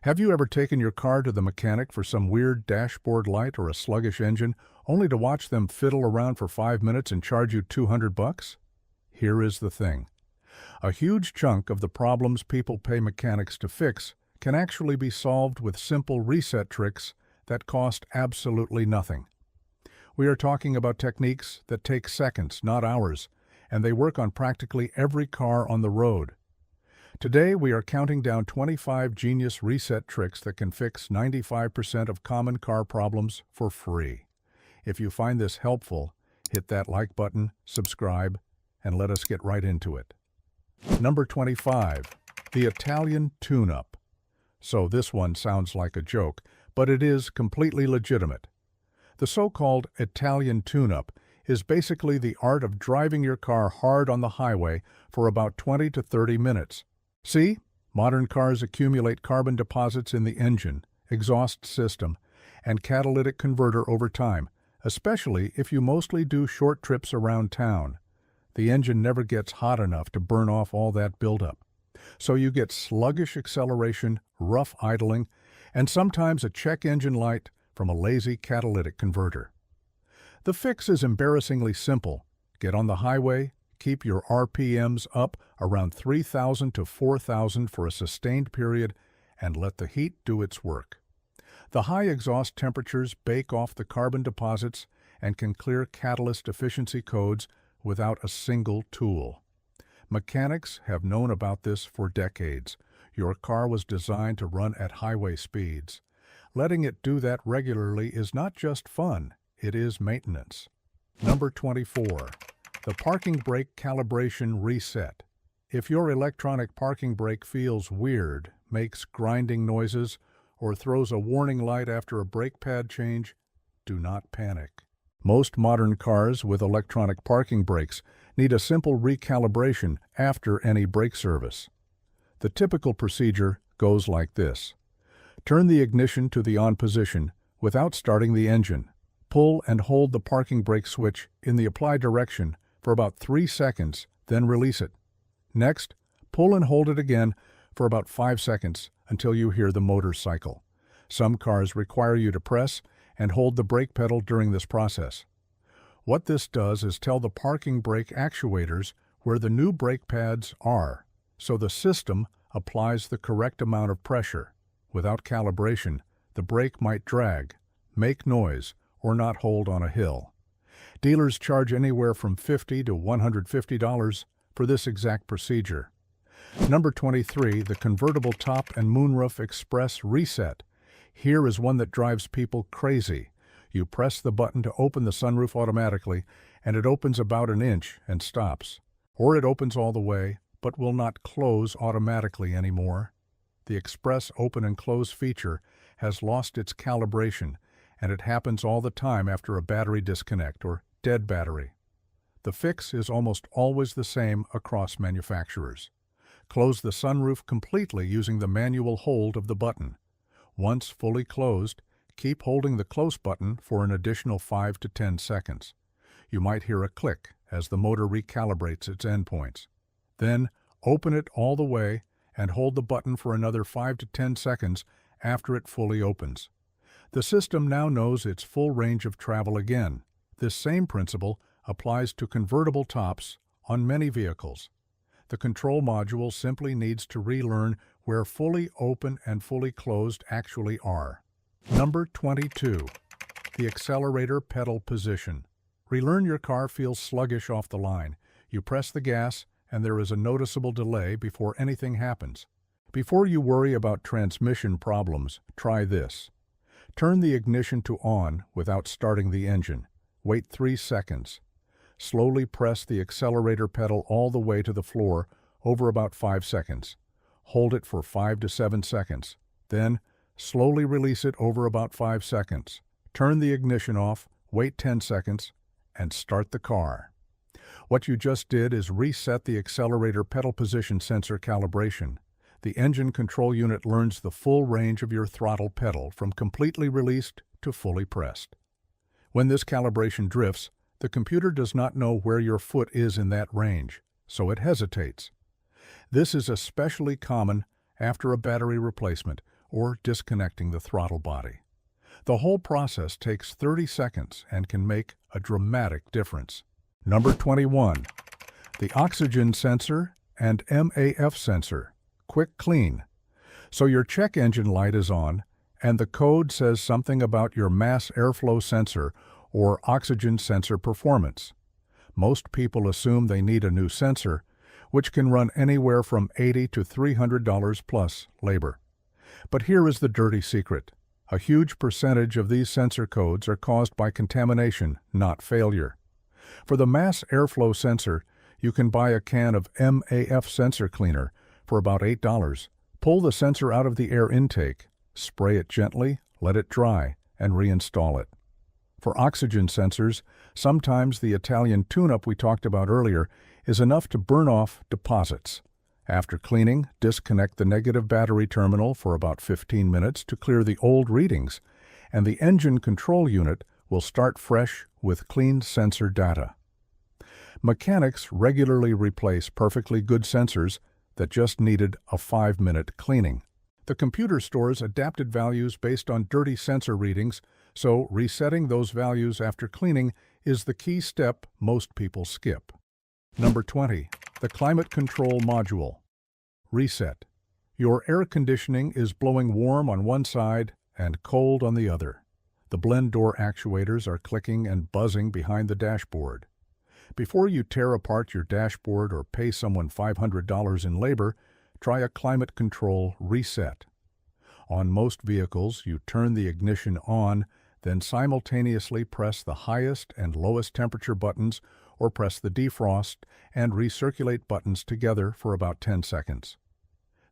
Have you ever taken your car to the mechanic for some weird dashboard light or a sluggish engine, only to watch them fiddle around for 5 minutes and charge you $200? Here is the thing. A huge chunk of the problems people pay mechanics to fix can actually be solved with simple reset tricks that cost absolutely nothing. We are talking about techniques that take seconds, not hours, and they work on practically every car on the road. Today, we are counting down 25 genius reset tricks that can fix 95% of common car problems for free. If you find this helpful, hit that like button, subscribe, and let us get right into it. Number 25. The Italian Tune-Up. So this one sounds like a joke, but it is completely legitimate. The so-called Italian tune-up is basically the art of driving your car hard on the highway for about 20 to 30 minutes. See, modern cars accumulate carbon deposits in the engine, exhaust system, and catalytic converter over time, especially if you mostly do short trips around town. The engine never gets hot enough to burn off all that buildup. So you get sluggish acceleration, rough idling, and sometimes a check engine light from a lazy catalytic converter. The fix is embarrassingly simple. Get on the highway, keep your RPMs up around 3,000 to 4,000 for a sustained period, and let the heat do its work. The high exhaust temperatures bake off the carbon deposits and can clear catalyst efficiency codes without a single tool. Mechanics have known about this for decades. Your car was designed to run at highway speeds. Letting it do that regularly is not just fun, it is maintenance. Number 24. The Parking Brake Calibration Reset. If your electronic parking brake feels weird, makes grinding noises, or throws a warning light after a brake pad change, do not panic. Most modern cars with electronic parking brakes need a simple recalibration after any brake service. The typical procedure goes like this. Turn the ignition to the on position without starting the engine. Pull and hold the parking brake switch in the apply direction for about 3 seconds, then release it. Next, pull and hold it again for about 5 seconds until you hear the motor cycle. Some cars require you to press and hold the brake pedal during this process. What this does is tell the parking brake actuators where the new brake pads are, so the system applies the correct amount of pressure. Without calibration, the brake might drag, make noise, or not hold on a hill. Dealers charge anywhere from $50 to $150 for this exact procedure. Number 23, the Convertible Top and Moonroof Express Reset. Here is one that drives people crazy. You press the button to open the sunroof automatically, and it opens about an inch and stops. Or it opens all the way, but will not close automatically anymore. The Express Open and Close feature has lost its calibration, and it happens all the time after a battery disconnect or dead battery. The fix is almost always the same across manufacturers. Close the sunroof completely using the manual hold of the button. Once fully closed, keep holding the close button for an additional 5 to 10 seconds. You might hear a click as the motor recalibrates its endpoints. Then, open it all the way and hold the button for another 5 to 10 seconds after it fully opens. The system now knows its full range of travel again. This same principle applies to convertible tops on many vehicles. The control module simply needs to relearn where fully open and fully closed actually are. Number 22. The Accelerator Pedal Position. Relearn your car feels sluggish off the line. You press the gas, and there is a noticeable delay before anything happens. Before you worry about transmission problems, try this. Turn the ignition to on without starting the engine. Wait 3 seconds. Slowly press the accelerator pedal all the way to the floor over about 5 seconds. Hold it for 5 to 7 seconds. Then, slowly release it over about 5 seconds. Turn the ignition off, wait 10 seconds, and start the car. What you just did is reset the accelerator pedal position sensor calibration. The engine control unit learns the full range of your throttle pedal from completely released to fully pressed. When this calibration drifts, the computer does not know where your foot is in that range, so it hesitates. This is especially common after a battery replacement or disconnecting the throttle body. The whole process takes 30 seconds and can make a dramatic difference. Number 21. The oxygen sensor and MAF sensor. Quick clean. So your check engine light is on, and the code says something about your mass airflow sensor or oxygen sensor performance. Most people assume they need a new sensor, which can run anywhere from $80 to $300 plus labor. But here is the dirty secret. A huge percentage of these sensor codes are caused by contamination, not failure. For the mass airflow sensor, you can buy a can of MAF sensor cleaner for about $8. Pull the sensor out of the air intake, spray it gently, let it dry, and reinstall it. For oxygen sensors, sometimes the Italian tune-up we talked about earlier is enough to burn off deposits. After cleaning, disconnect the negative battery terminal for about 15 minutes to clear the old readings, and the engine control unit will start fresh with clean sensor data. Mechanics regularly replace perfectly good sensors that just needed a 5-minute cleaning. The computer stores adapted values based on dirty sensor readings, so resetting those values after cleaning is the key step most people skip. Number 20. The climate control module. Reset. Your air conditioning is blowing warm on one side and cold on the other. The blend door actuators are clicking and buzzing behind the dashboard. Before you tear apart your dashboard or pay someone $500 in labor, try a climate control reset. On most vehicles, you turn the ignition on, then simultaneously press the highest and lowest temperature buttons or press the defrost and recirculate buttons together for about 10 seconds.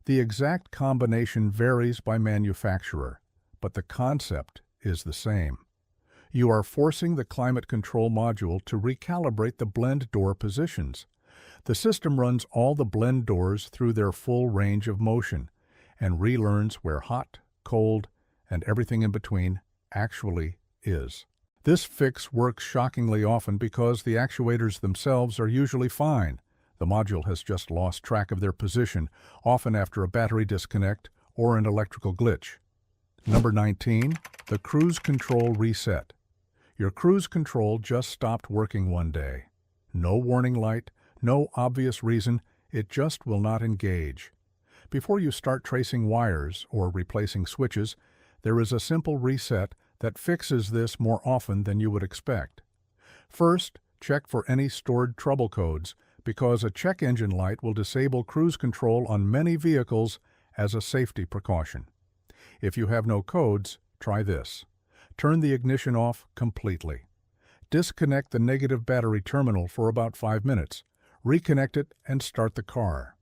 The exact combination varies by manufacturer, but the concept is the same. You are forcing the climate control module to recalibrate the blend door positions. The system runs all the blend doors through their full range of motion and relearns where hot, cold, and everything in between actually is. This fix works shockingly often because the actuators themselves are usually fine. The module has just lost track of their position, often after a battery disconnect or an electrical glitch. Number 19. The cruise control reset. Your cruise control just stopped working one day. No warning light, no obvious reason, it just will not engage. Before you start tracing wires or replacing switches, there is a simple reset that fixes this more often than you would expect. First, check for any stored trouble codes, because a check engine light will disable cruise control on many vehicles as a safety precaution. If you have no codes, try this. Turn the ignition off completely. Disconnect the negative battery terminal for about 5 minutes. Reconnect it and start the car.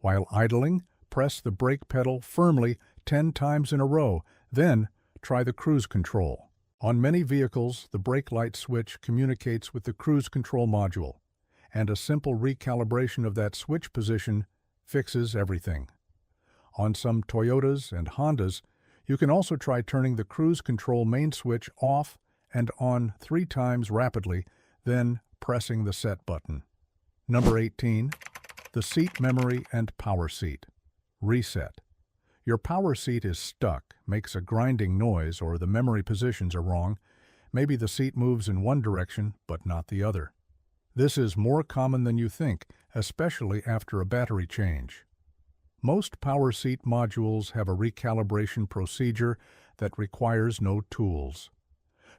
While idling, press the brake pedal firmly 10 times in a row, then try the cruise control. On many vehicles, the brake light switch communicates with the cruise control module, and a simple recalibration of that switch position fixes everything. On some Toyotas and Hondas, you can also try turning the cruise control main switch off and on 3 times rapidly, then pressing the set button. Number 18. The seat memory and power seat. Reset. Your power seat is stuck, makes a grinding noise, or the memory positions are wrong. Maybe the seat moves in one direction, but not the other. This is more common than you think, especially after a battery change. Most power seat modules have a recalibration procedure that requires no tools.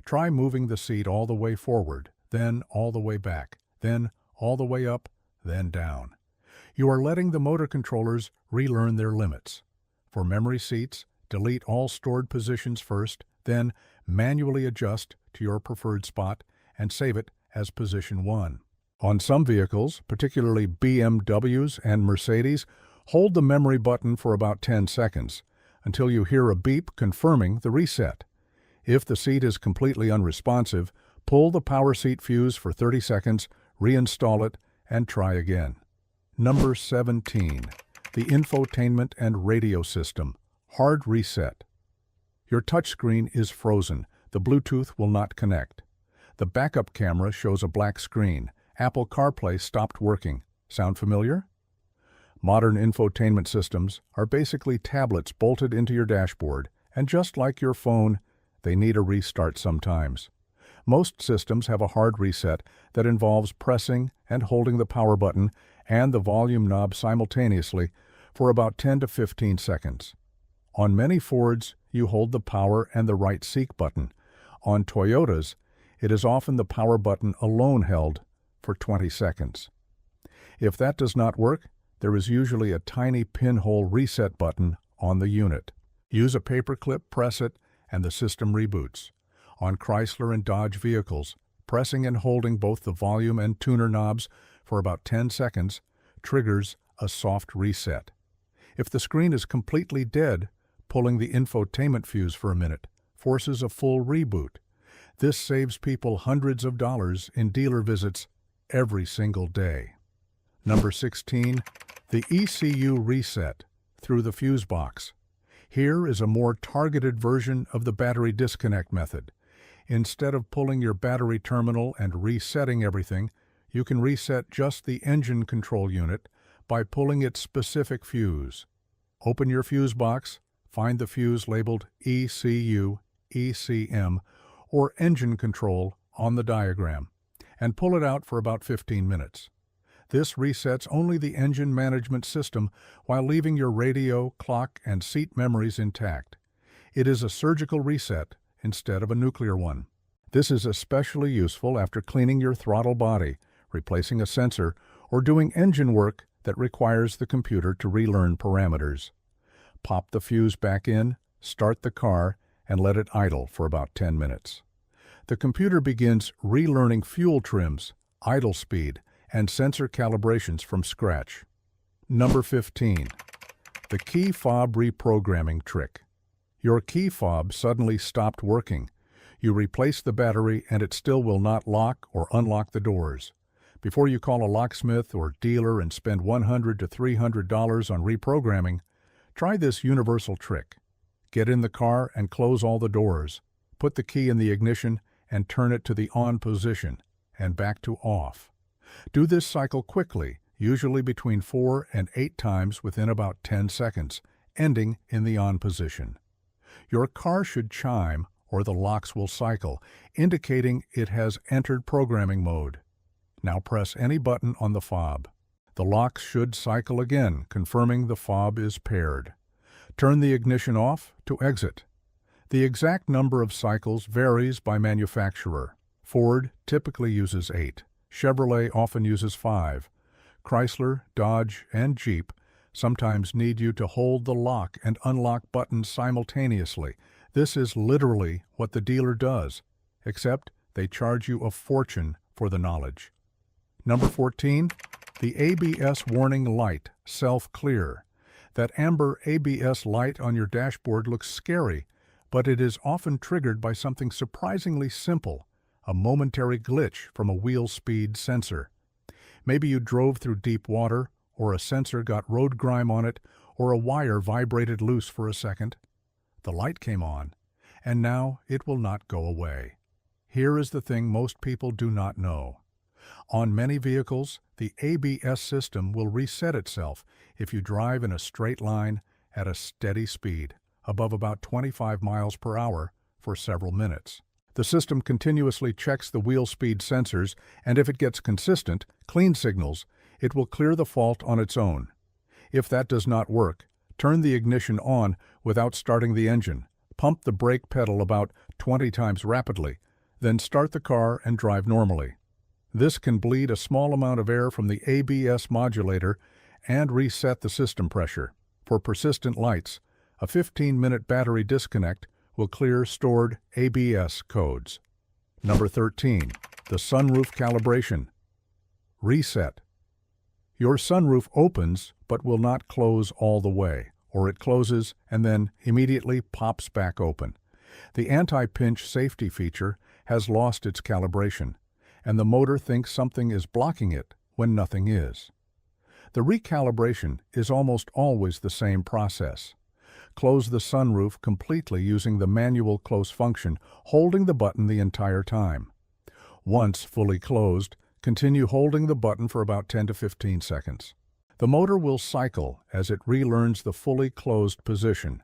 Try moving the seat all the way forward, then all the way back, then all the way up, then down. You are letting the motor controllers relearn their limits. For memory seats, delete all stored positions first, then manually adjust to your preferred spot and save it as position 1. On some vehicles, particularly BMWs and Mercedes, hold the memory button for about 10 seconds until you hear a beep confirming the reset. If the seat is completely unresponsive, pull the power seat fuse for 30 seconds, reinstall it, and try again. Number 17. The infotainment and radio system. Hard reset. Your touchscreen is frozen. The Bluetooth will not connect. The backup camera shows a black screen. Apple CarPlay stopped working. Sound familiar? Modern infotainment systems are basically tablets bolted into your dashboard, and just like your phone, they need a restart sometimes. Most systems have a hard reset that involves pressing and holding the power button and the volume knob simultaneously for about 10 to 15 seconds. On many Fords, you hold the power and the right seat button. On Toyotas, it is often the power button alone held for 20 seconds. If that does not work, there is usually a tiny pinhole reset button on the unit. Use a paperclip, press it, and the system reboots. On Chrysler and Dodge vehicles, pressing and holding both the volume and tuner knobs for about 10 seconds triggers a soft reset. If the screen is completely dead, pulling the infotainment fuse for a minute forces a full reboot. This saves people hundreds of dollars in dealer visits every single day. Number 16, the ECU reset through the fuse box. Here is a more targeted version of the battery disconnect method. Instead of pulling your battery terminal and resetting everything, you can reset just the engine control unit by pulling its specific fuse. Open your fuse box, find the fuse labeled ECU, ECM, or engine control on the diagram, and pull it out for about 15 minutes. This resets only the engine management system while leaving your radio, clock, and seat memories intact. It is a surgical reset instead of a nuclear one. This is especially useful after cleaning your throttle body, replacing a sensor, or doing engine work that requires the computer to relearn parameters. Pop the fuse back in, start the car, and let it idle for about 10 minutes. The computer begins relearning fuel trims, idle speed, and sensor calibrations from scratch. Number 15. The key fob reprogramming trick. Your key fob suddenly stopped working. You replace the battery and it still will not lock or unlock the doors. Before you call a locksmith or dealer and spend $100 to $300 on reprogramming, try this universal trick. Get in the car and close all the doors. Put the key in the ignition and turn it to the on position and back to off. Do this cycle quickly, usually between 4 and 8 times within about 10 seconds, ending in the on position. Your car should chime or the locks will cycle, indicating it has entered programming mode. Now press any button on the fob. The locks should cycle again, confirming the fob is paired. Turn the ignition off to exit. The exact number of cycles varies by manufacturer. Ford typically uses 8. Chevrolet often uses 5. Chrysler, Dodge, and Jeep sometimes need you to hold the lock and unlock buttons simultaneously. This is literally what the dealer does, except they charge you a fortune for the knowledge. Number 14, the ABS warning light, self-clear. That amber ABS light on your dashboard looks scary, but it is often triggered by something surprisingly simple, a momentary glitch from a wheel speed sensor. Maybe you drove through deep water, or a sensor got road grime on it, or a wire vibrated loose for a second. The light came on, and now it will not go away. Here is the thing most people do not know. On many vehicles, the ABS system will reset itself if you drive in a straight line at a steady speed, above about 25 miles per hour, for several minutes. The system continuously checks the wheel speed sensors, and if it gets consistent, clean signals, it will clear the fault on its own. If that does not work, turn the ignition on without starting the engine, pump the brake pedal about 20 times rapidly, then start the car and drive normally. This can bleed a small amount of air from the ABS modulator and reset the system pressure. For persistent lights, a 15-minute battery disconnect will clear stored ABS codes. Number 13, the sunroof calibration. Reset. Your sunroof opens but will not close all the way, or it closes and then immediately pops back open. The anti-pinch safety feature has lost its calibration, and the motor thinks something is blocking it when nothing is. The recalibration is almost always the same process. Close the sunroof completely using the manual close function, holding the button the entire time. Once fully closed, continue holding the button for about 10 to 15 seconds. The motor will cycle as it relearns the fully closed position.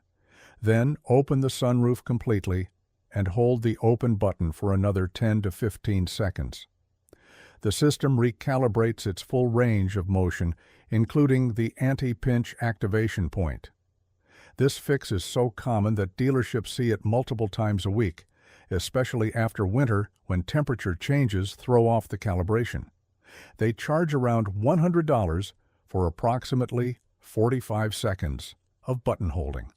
Then open the sunroof completely and hold the open button for another 10 to 15 seconds. The system recalibrates its full range of motion, including the anti-pinch activation point. This fix is so common that dealerships see it multiple times a week, especially after winter when temperature changes throw off the calibration. They charge around $100 for approximately 45 seconds of button holding.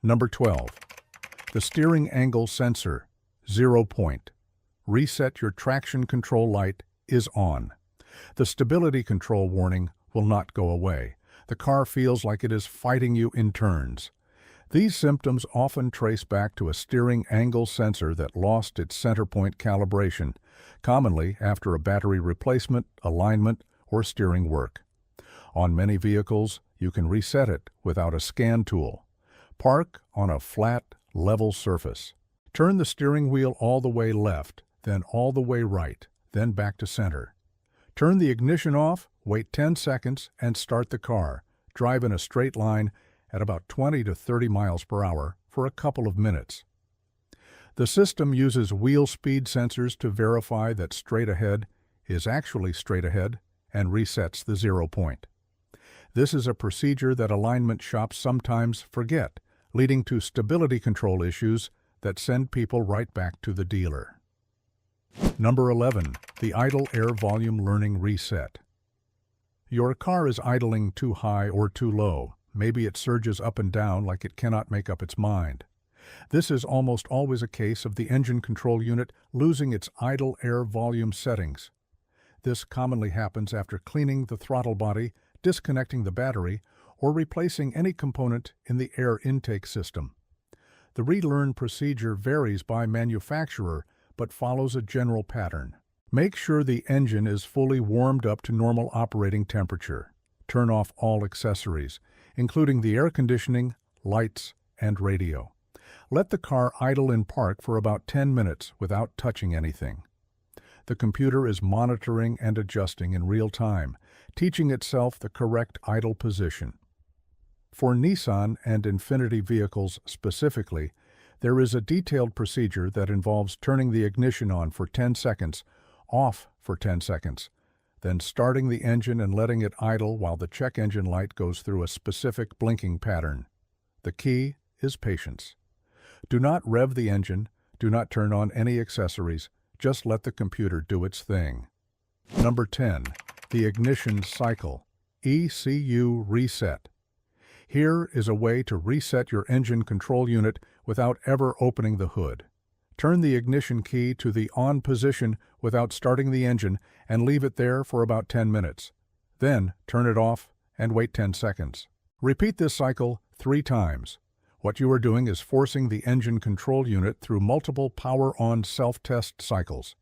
Number 12. The steering angle sensor, 0 point. Reset your traction control light is on. The stability control warning will not go away. The car feels like it is fighting you in turns. These symptoms often trace back to a steering angle sensor that lost its center point calibration, commonly after a battery replacement, alignment, or steering work. On many vehicles, you can reset it without a scan tool. Park on a flat, level surface. Turn the steering wheel all the way left, then all the way right, then back to center. Turn the ignition off, wait 10 seconds, and start the car. Drive in a straight line at about 20 to 30 miles per hour for a couple of minutes. The system uses wheel speed sensors to verify that straight ahead is actually straight ahead and resets the 0 point. This is a procedure that alignment shops sometimes forget, leading to stability control issues that send people right back to the dealer. Number 11. The idle air volume learning reset. Your car is idling too high or too low. Maybe it surges up and down like it cannot make up its mind. This is almost always a case of the engine control unit losing its idle air volume settings. This commonly happens after cleaning the throttle body, disconnecting the battery, or replacing any component in the air intake system. The relearn procedure varies by manufacturer, but follows a general pattern. Make sure the engine is fully warmed up to normal operating temperature. Turn off all accessories, including the air conditioning, lights, and radio. Let the car idle in park for about 10 minutes without touching anything. The computer is monitoring and adjusting in real time, teaching itself the correct idle position. For Nissan and Infiniti vehicles specifically, there is a detailed procedure that involves turning the ignition on for 10 seconds, off for 10 seconds, then starting the engine and letting it idle while the check engine light goes through a specific blinking pattern. The key is patience. Do not rev the engine, do not turn on any accessories, just let the computer do its thing. Number 10. The ignition cycle, ECU reset. Here is a way to reset your engine control unit without ever opening the hood. Turn the ignition key to the on position without starting the engine and leave it there for about 10 minutes. Then turn it off and wait 10 seconds. Repeat this cycle 3 times. What you are doing is forcing the engine control unit through multiple power-on self-test cycles.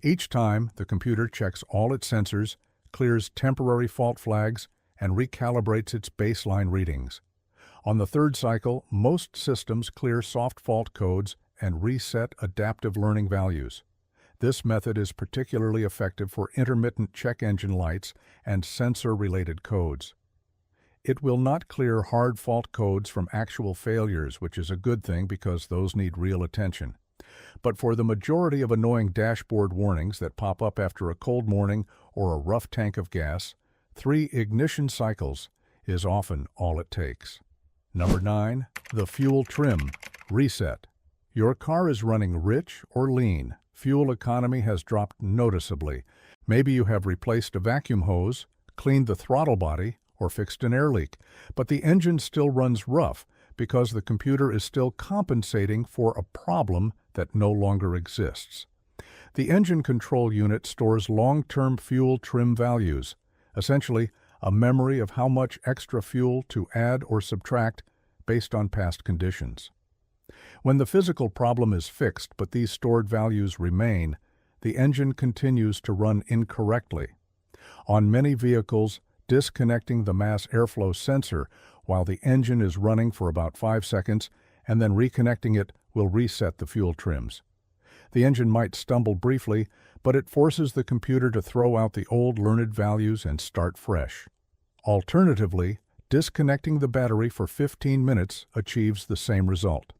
Each time, the computer checks all its sensors, clears temporary fault flags, and recalibrates its baseline readings. On the 3rd cycle, most systems clear soft fault codes and reset adaptive learning values. This method is particularly effective for intermittent check engine lights and sensor-related codes. It will not clear hard fault codes from actual failures, which is a good thing because those need real attention. But for the majority of annoying dashboard warnings that pop up after a cold morning or a rough tank of gas, 3 ignition cycles is often all it takes. Number 9. The fuel trim reset. Your car is running rich or lean. Fuel economy has dropped noticeably. Maybe you have replaced a vacuum hose, cleaned the throttle body, or fixed an air leak, but the engine still runs rough because the computer is still compensating for a problem that no longer exists. The engine control unit stores long-term fuel trim values, essentially a memory of how much extra fuel to add or subtract based on past conditions. When the physical problem is fixed but these stored values remain, the engine continues to run incorrectly. On many vehicles, disconnecting the mass airflow sensor while the engine is running for about 5 seconds and then reconnecting it will reset the fuel trims. The engine might stumble briefly, but it forces the computer to throw out the old learned values and start fresh. Alternatively, disconnecting the battery for 15 minutes achieves the same result.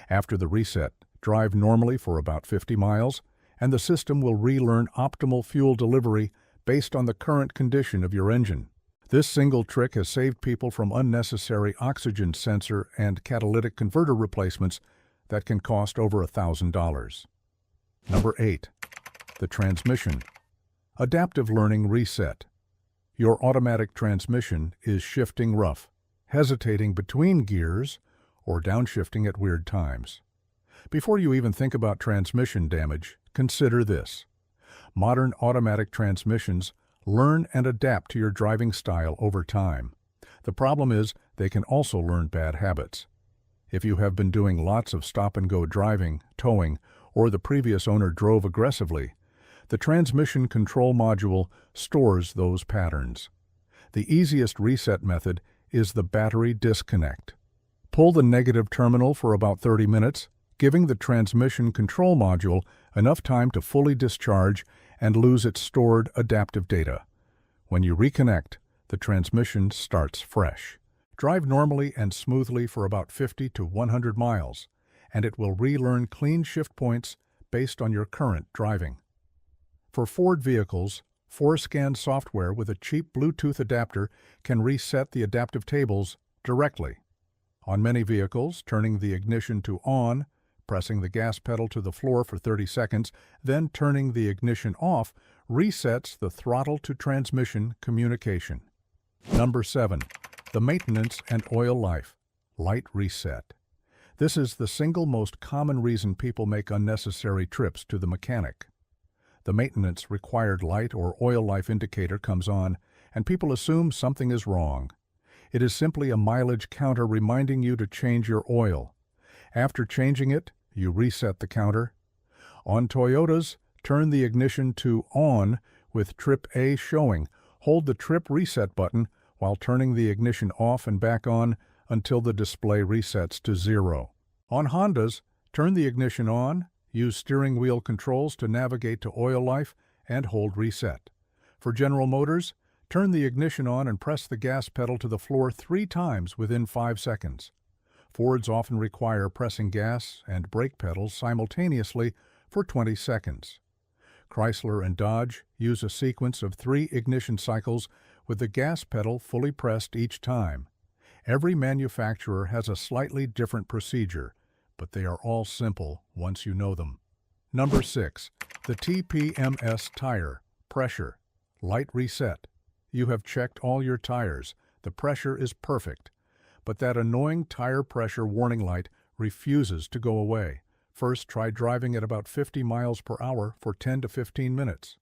After the reset, drive normally for about 50 miles, and the system will relearn optimal fuel delivery based on the current condition of your engine. This single trick has saved people from unnecessary oxygen sensor and catalytic converter replacements that can cost over $1,000. Number 8. The transmission. Adaptive learning reset. Your automatic transmission is shifting rough, hesitating between gears, or downshifting at weird times. Before you even think about transmission damage, consider this. Modern automatic transmissions learn and adapt to your driving style over time. The problem is they can also learn bad habits. If you have been doing lots of stop-and-go driving, towing, or the previous owner drove aggressively, the transmission control module stores those patterns. The easiest reset method is the battery disconnect. Pull the negative terminal for about 30 minutes, giving the transmission control module enough time to fully discharge and lose its stored adaptive data. When you reconnect, the transmission starts fresh. Drive normally and smoothly for about 50 to 100 miles, and it will relearn clean shift points based on your current driving. For Ford vehicles, ForScan software with a cheap Bluetooth adapter can reset the adaptive tables directly. On many vehicles, turning the ignition to on, pressing the gas pedal to the floor for 30 seconds, then turning the ignition off resets the throttle to transmission communication. Number 7. The maintenance and oil life. Light reset. This is the single most common reason people make unnecessary trips to the mechanic. The maintenance required light or oil life indicator comes on, and people assume something is wrong. It is simply a mileage counter reminding you to change your oil. After changing it, you reset the counter. On Toyotas, turn the ignition to on with trip A showing. Hold the trip reset button while turning the ignition off and back on until the display resets to 0. On Hondas, turn the ignition on, use steering wheel controls to navigate to oil life, and hold reset. For General Motors, turn the ignition on and press the gas pedal to the floor 3 times within 5 seconds. Fords often require pressing gas and brake pedals simultaneously for 20 seconds. Chrysler and Dodge use a sequence of 3 ignition cycles with the gas pedal fully pressed each time. Every manufacturer has a slightly different procedure, but they are all simple once you know them. Number 6. The TPMS tire. Pressure. Light reset. You have checked all your tires. The pressure is perfect. But that annoying tire pressure warning light refuses to go away. First, try driving at about 50 miles per hour for 10 to 15 minutes.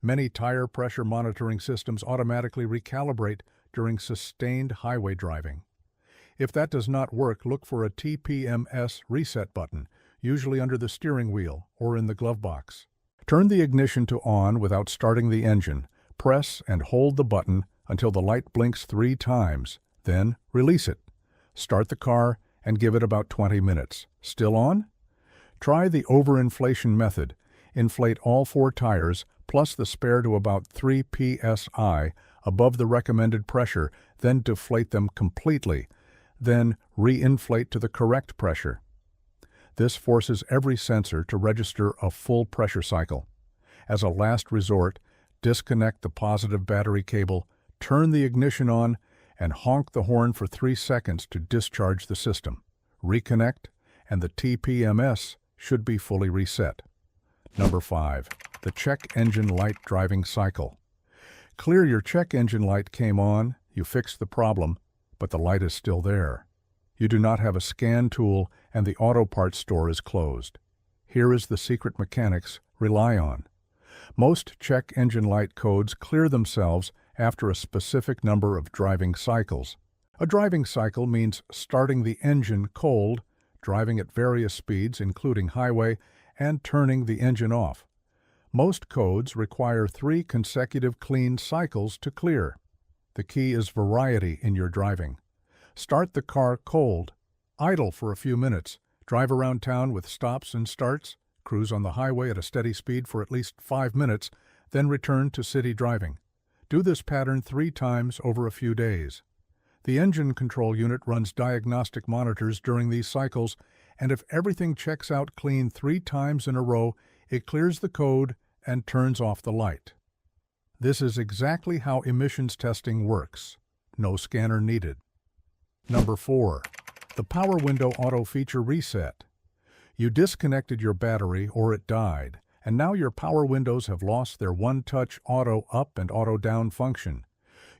Many tire pressure monitoring systems automatically recalibrate during sustained highway driving. If that does not work, look for a TPMS reset button, usually under the steering wheel or in the glove box. Turn the ignition to on without starting the engine. Press and hold the button until the light blinks 3 times. Then release it. Start the car and give it about 20 minutes. Still on? Try the overinflation method. Inflate all 4 tires plus the spare to about 3 psi above the recommended pressure, then deflate them completely. Then re-inflate to the correct pressure. This forces every sensor to register a full pressure cycle. As a last resort, disconnect the positive battery cable, turn the ignition on, and honk the horn for 3 seconds to discharge the system. Reconnect, and the TPMS should be fully reset. Number 5. The check engine light driving cycle. Clear your check engine light came on, you fixed the problem, but the light is still there. You do not have a scan tool and the auto parts store is closed. Here is the secret mechanics rely on. Most check engine light codes clear themselves after a specific number of driving cycles. A driving cycle means starting the engine cold, driving at various speeds including highway, and turning the engine off. Most codes require 3 consecutive clean cycles to clear. The key is variety in your driving. Start the car cold, idle for a few minutes, drive around town with stops and starts, cruise on the highway at a steady speed for at least 5 minutes, then return to city driving. Do this pattern 3 times over a few days. The engine control unit runs diagnostic monitors during these cycles, and if everything checks out clean 3 times in a row, it clears the code and turns off the light. This is exactly how emissions testing works. No scanner needed. Number 4. The Power Window Auto Feature Reset. You disconnected your battery or it died, and now your power windows have lost their one-touch auto up and auto down function.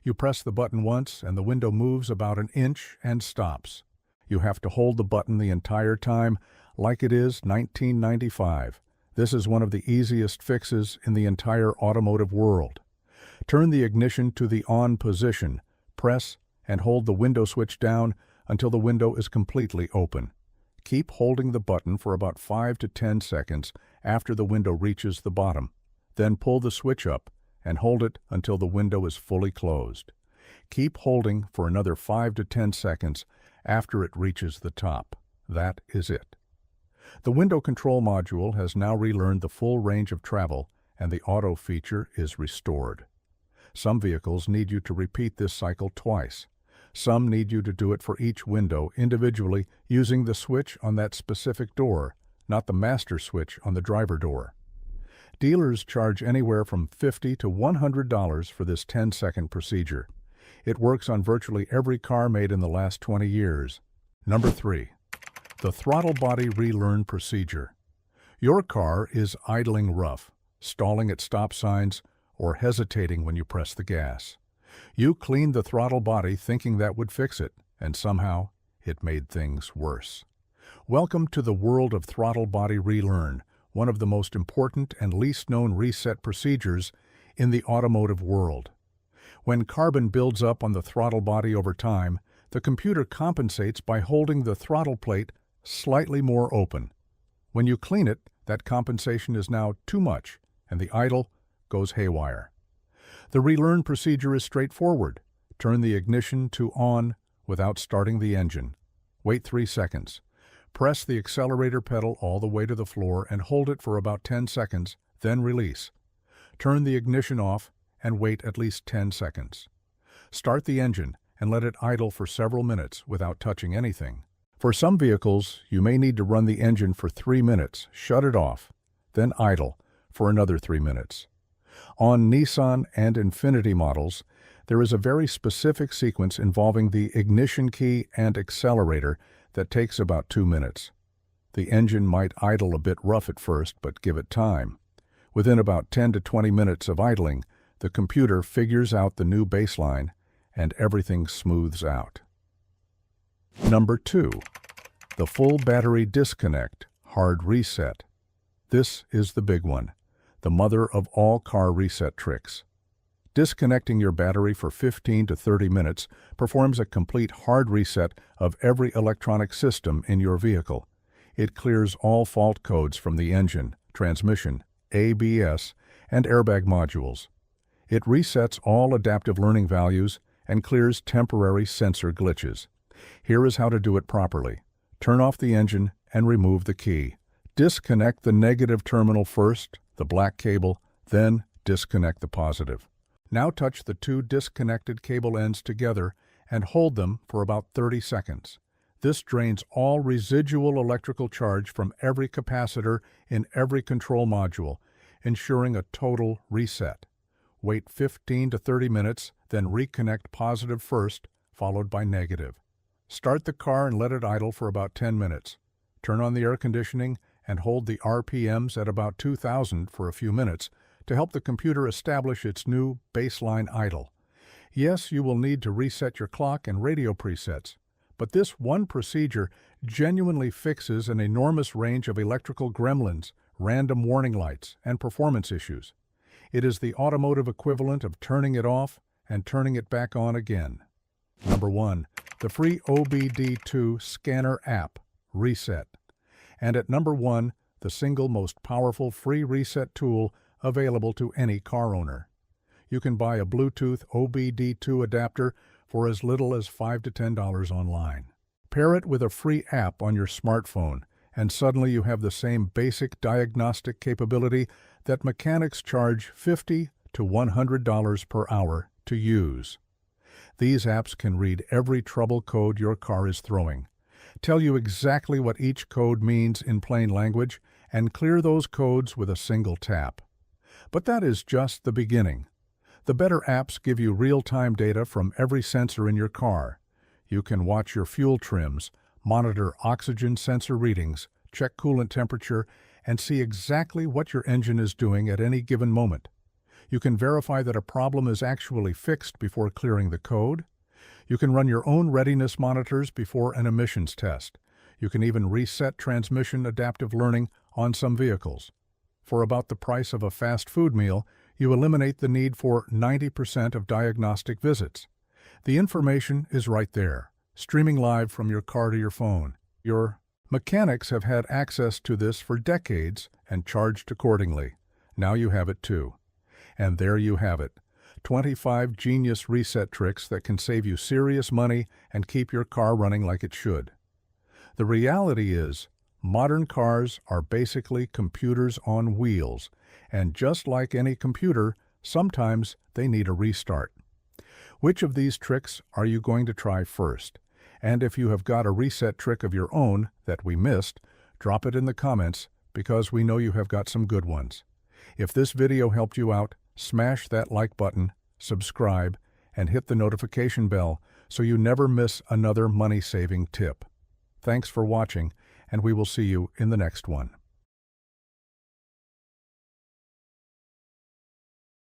You press the button once and the window moves about an inch and stops. You have to hold the button the entire time, like it is 1995. This is one of the easiest fixes in the entire automotive world. Turn the ignition to the on position, press and hold the window switch down until the window is completely open. Keep holding the button for about 5 to 10 seconds after the window reaches the bottom. Then pull the switch up and hold it until the window is fully closed. Keep holding for another 5 to 10 seconds after it reaches the top. That is it. The window control module has now relearned the full range of travel, and the auto feature is restored. Some vehicles need you to repeat this cycle twice. Some need you to do it for each window individually using the switch on that specific door, not the master switch on the driver door. Dealers charge anywhere from $50 to $100 for this 10-second procedure. It works on virtually every car made in the last 20 years. Number 3. The Throttle Body Relearn Procedure. Your car is idling rough, stalling at stop signs, or hesitating when you press the gas. You cleaned the throttle body thinking that would fix it, and somehow it made things worse. Welcome to the world of Throttle Body Relearn, one of the most important and least known reset procedures in the automotive world. When carbon builds up on the throttle body over time, the computer compensates by holding the throttle plate slightly more open. When you clean it, that compensation is now too much, and the idle goes haywire. The relearn procedure is straightforward. Turn the ignition to on without starting the engine. Wait 3 seconds. Press the accelerator pedal all the way to the floor and hold it for about 10 seconds, then release. Turn the ignition off and wait at least 10 seconds. Start the engine and let it idle for several minutes without touching anything. For some vehicles, you may need to run the engine for 3 minutes, shut it off, then idle for another 3 minutes. On Nissan and Infiniti models, there is a very specific sequence involving the ignition key and accelerator that takes about 2 minutes. The engine might idle a bit rough at first, but give it time. Within about 10 to 20 minutes of idling, the computer figures out the new baseline and everything smooths out. Number 2. The Full Battery Disconnect Hard Reset. This is the big one, the mother of all car reset tricks. Disconnecting your battery for 15 to 30 minutes performs a complete hard reset of every electronic system in your vehicle. It clears all fault codes from the engine, transmission, ABS, and airbag modules. It resets all adaptive learning values and clears temporary sensor glitches. Here is how to do it properly. Turn off the engine and remove the key. Disconnect the negative terminal first, the black cable, then disconnect the positive. Now touch the 2 disconnected cable ends together and hold them for about 30 seconds. This drains all residual electrical charge from every capacitor in every control module, ensuring a total reset. Wait 15 to 30 minutes, then reconnect positive first, followed by negative. Start the car and let it idle for about 10 minutes. Turn on the air conditioning and hold the RPMs at about 2,000 for a few minutes to help the computer establish its new baseline idle. Yes, you will need to reset your clock and radio presets, but this one procedure genuinely fixes an enormous range of electrical gremlins, random warning lights, and performance issues. It is the automotive equivalent of turning it off and turning it back on again. Number 1. The free OBD2 Scanner app, Reset. And at number 1, the single most powerful free reset tool available to any car owner. You can buy a Bluetooth OBD2 adapter for as little as $5 to $10 online. Pair it with a free app on your smartphone, and suddenly you have the same basic diagnostic capability that mechanics charge $50 to $100 per hour to use. These apps can read every trouble code your car is throwing, tell you exactly what each code means in plain language, and clear those codes with a single tap. But that is just the beginning. The better apps give you real-time data from every sensor in your car. You can watch your fuel trims, monitor oxygen sensor readings, check coolant temperature, and see exactly what your engine is doing at any given moment. You can verify that a problem is actually fixed before clearing the code. You can run your own readiness monitors before an emissions test. You can even reset transmission adaptive learning on some vehicles. For about the price of a fast food meal, you eliminate the need for 90% of diagnostic visits. The information is right there, streaming live from your car to your phone. Your mechanics have had access to this for decades and charged accordingly. Now you have it too. And there you have it, 25 genius reset tricks that can save you serious money and keep your car running like it should. The reality is, modern cars are basically computers on wheels, and just like any computer, sometimes they need a restart. Which of these tricks are you going to try first? And if you have got a reset trick of your own that we missed, drop it in the comments because we know you have got some good ones. If this video helped you out, smash that like button, subscribe, and hit the notification bell so you never miss another money-saving tip. Thanks for watching, and we will see you in the next one.